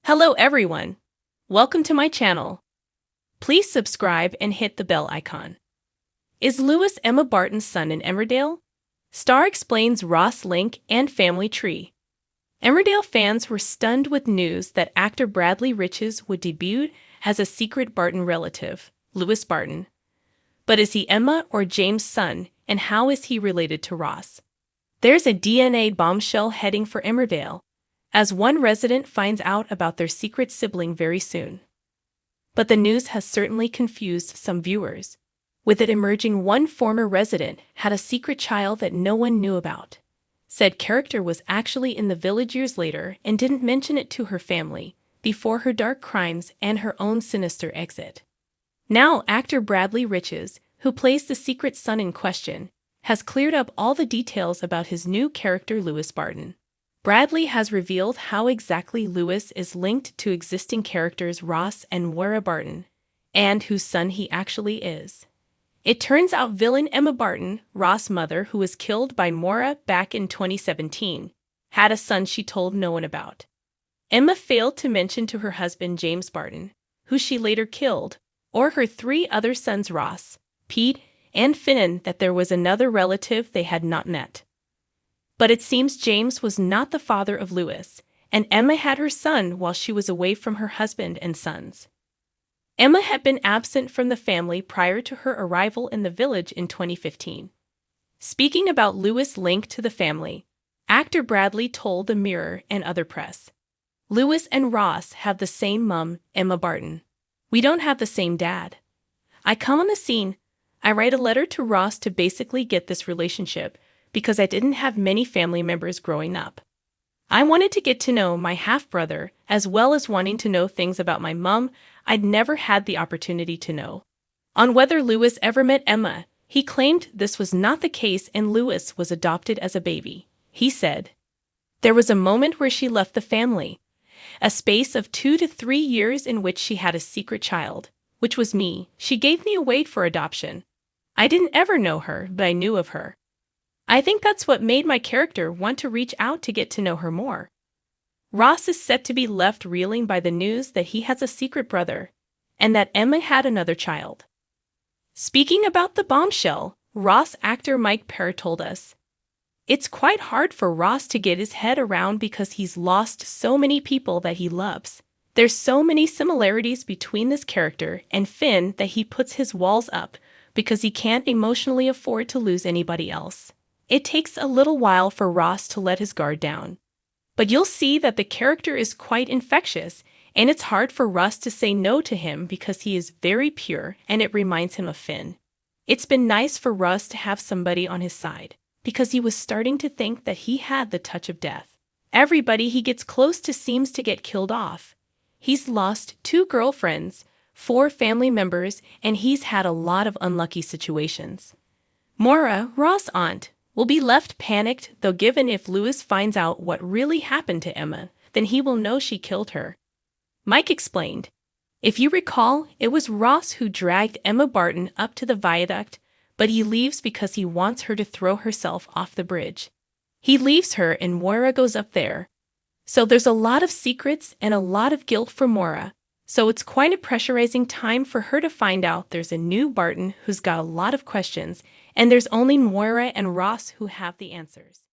Hello everyone! Welcome to my channel. Please subscribe and hit the bell icon. Is Lewis Emma Barton's son in Emmerdale? Star explains Ross link and family tree. Emmerdale fans were stunned with news that actor Bradley Riches would debut as a secret Barton relative, Lewis Barton. But is he Emma or James' son, and how is he related to Ross? There's a DNA bombshell heading for Emmerdale, as one resident finds out about their secret sibling very soon. But the news has certainly confused some viewers, with it emerging one former resident had a secret child that no one knew about. Said character was actually in the village years later and didn't mention it to her family, before her dark crimes and her own sinister exit. Now actor Bradley Riches, who plays the secret son in question, has cleared up all the details about his new character Lewis Barton. Bradley has revealed how exactly Lewis is linked to existing characters Ross and Moira Barton, and whose son he actually is. It turns out villain Emma Barton, Ross' mother who was killed by Moira back in 2017, had a son she told no one about. Emma failed to mention to her husband James Barton, who she later killed, or her three other sons Ross, Pete, and Finn that there was another relative they had not met. But it seems James was not the father of Lewis, and Emma had her son while she was away from her husband and sons. Emma had been absent from the family prior to her arrival in the village in 2015. Speaking about Lewis' link to the family, actor Bradley told the Mirror and other press, "Lewis and Ross have the same mum, Emma Barton. We don't have the same dad. I come on the scene. I write a letter to Ross to basically get this relationship, because I didn't have many family members growing up. I wanted to get to know my half-brother, as well as wanting to know things about my mum I'd never had the opportunity to know." On whether Lewis ever met Emma, he claimed this was not the case and Lewis was adopted as a baby. He said, "There was a moment where she left the family, a space of 2 to 3 years in which she had a secret child, which was me. She gave me away for adoption. I didn't ever know her, but I knew of her. I think that's what made my character want to reach out to get to know her more." Ross is set to be left reeling by the news that he has a secret brother, and that Emma had another child. Speaking about the bombshell, Ross actor Mike Parr told us, "It's quite hard for Ross to get his head around because he's lost so many people that he loves. There's so many similarities between this character and Finn that he puts his walls up because he can't emotionally afford to lose anybody else. It takes a little while for Ross to let his guard down. But you'll see that the character is quite infectious, and it's hard for Ross to say no to him because he is very pure and it reminds him of Finn. It's been nice for Ross to have somebody on his side, because he was starting to think that he had the touch of death. Everybody he gets close to seems to get killed off. He's lost 2 girlfriends, 4 family members, and he's had a lot of unlucky situations. Moira, Ross' aunt, will be left panicked, though given if Lewis finds out what really happened to Emma, then he will know she killed her." Mike explained, "If you recall, it was Ross who dragged Emma Barton up to the viaduct, but he leaves because he wants her to throw herself off the bridge. He leaves her and Moira goes up there. So there's a lot of secrets and a lot of guilt for Moira, so it's quite a pressurizing time for her to find out there's a new Barton who's got a lot of questions, and there's only Moira and Ross who have the answers."